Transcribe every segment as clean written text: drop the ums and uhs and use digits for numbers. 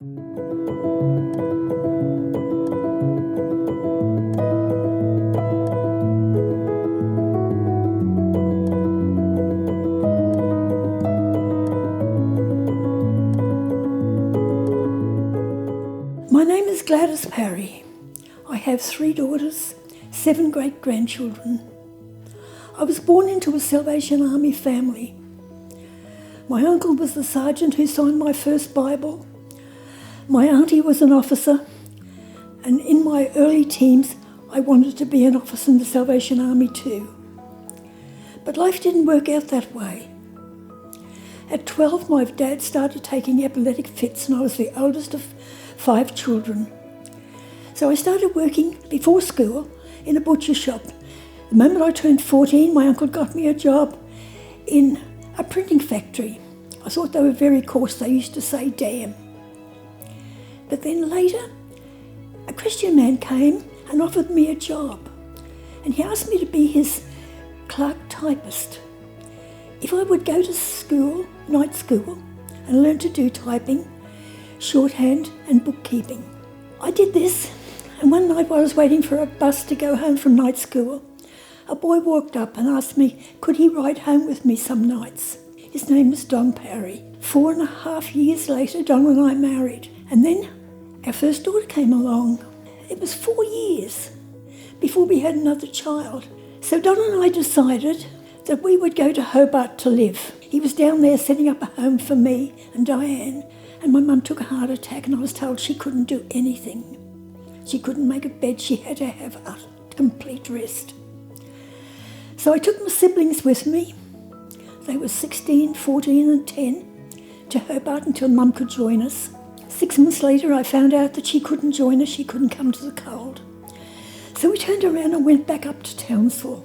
My name is Gladys Parry. I have 3 daughters, 7 great-grandchildren. I was born into a Salvation Army family. My uncle was the sergeant who signed my first Bible. My auntie was an officer, and in my early teens I wanted to be an officer in the Salvation Army too. But life didn't work out that way. At 12, my dad started taking epileptic fits, and I was the oldest of 5 children. So I started working before school in a butcher shop. The moment I turned 14, my uncle got me a job in a printing factory. I thought they were very coarse. They used to say damn. But then later, a Christian man came and offered me a job, and he asked me to be his clerk typist. If I would go to school, night school, and learn to do typing, shorthand and bookkeeping. I did this, and one night while I was waiting for a bus to go home from night school, a boy walked up and asked me could he ride home with me some nights. His name was Don Parry. 4.5 years later, Don and I married, and then our first daughter came along. It was 4 years before we had another child. So Don and I decided that we would go to Hobart to live. He was down there setting up a home for me and Diane, and my mum took a heart attack, and I was told she couldn't do anything. She couldn't make a bed. She had to have a complete rest. So I took my siblings with me. They were 16, 14 and 10 to Hobart until Mum could join us. 6 months later I found out that she couldn't join us. She couldn't come to the cold. So we turned around and went back up to Townsville.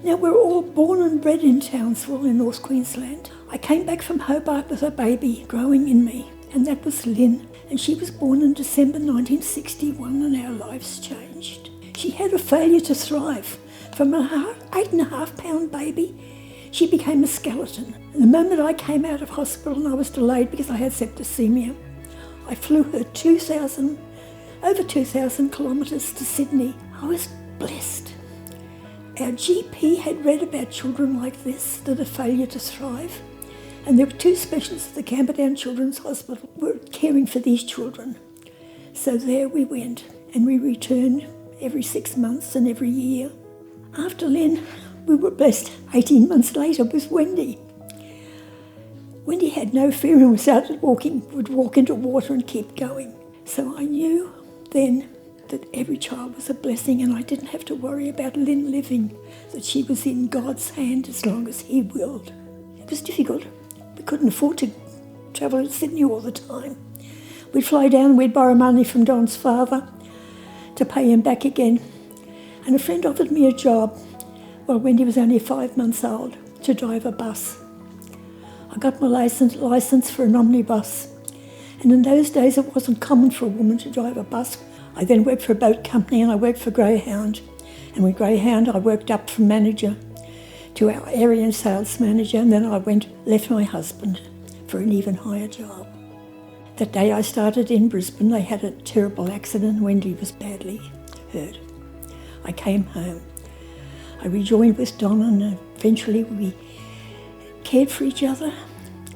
Now we're all born and bred in Townsville in North Queensland. I came back from Hobart with a baby growing in me, and that was Lynn. And she was born in December 1961, and our lives changed. She had a failure to thrive. From an 8.5 pound baby, she became a skeleton. And the moment I came out of hospital and I was delayed because I had septicemia, I flew her over 2,000 kilometres to Sydney. I was blessed. Our GP had read about children like this that are failure to thrive. And there were 2 specialists at the Camperdown Children's Hospital who were caring for these children. So there we went, and we returned every 6 months and every year. After Lynn, we were blessed 18 months later with Wendy. Wendy had no fear and would walk into water and keep going. So I knew then that every child was a blessing, and I didn't have to worry about Lynn living, that she was in God's hand as long as He willed. It was difficult. We couldn't afford to travel to Sydney all the time. We'd fly down and we'd borrow money from Don's father to pay him back again. And a friend offered me a job while Wendy was only 5 months old to drive a bus. I got my licence for an omnibus, and in those days it wasn't common for a woman to drive a bus. I then worked for a boat company, and I worked for Greyhound. And with Greyhound I worked up from manager to our area sales manager, and then I left my husband for an even higher job. That day I started in Brisbane, they had a terrible accident. Wendy was badly hurt. I came home. I rejoined with Don, and eventually we cared for each other,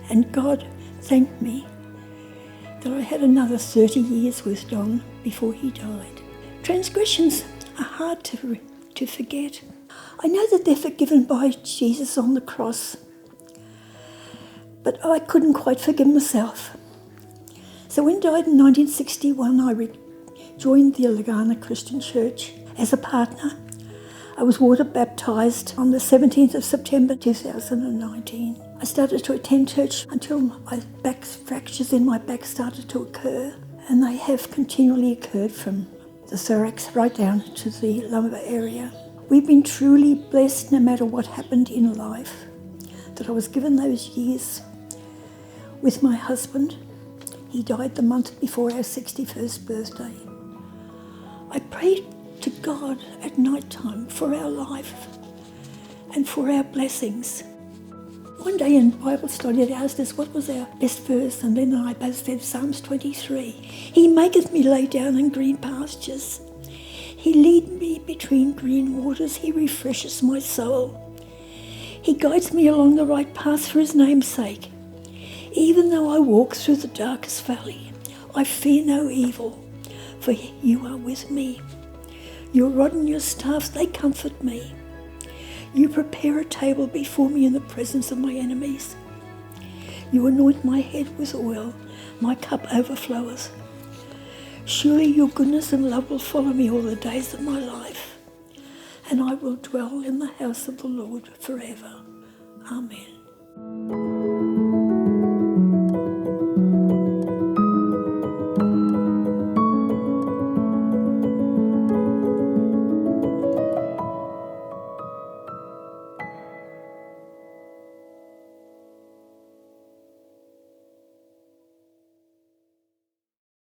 and God thanked me that I had another 30 years with Don before he died. Transgressions are hard to forget. I know that they're forgiven by Jesus on the cross, but I couldn't quite forgive myself. So when he died in 1961, I joined the Lagana Christian Church as a partner. I was water baptised on the 17th of September 2019. I started to attend church until my back fractures in my back started to occur, and they have continually occurred from the thorax right down to the lumbar area. We've been truly blessed no matter what happened in life, that I was given those years with my husband. He died the month before our 61st birthday. I prayed to God at night time for our life and for our blessings. One day in Bible study they asked us what was our best verse, and Lynn and I both said Psalms 23. He maketh me lie down in green pastures. He lead me between green waters. He refreshes my soul. He guides me along the right path for his name's sake. Even though I walk through the darkest valley, I fear no evil, for you are with me. Your rod and your staff, they comfort me. You prepare a table before me in the presence of my enemies. You anoint my head with oil. My cup overfloweth. Surely your goodness and love will follow me all the days of my life, and I will dwell in the house of the Lord forever. Amen.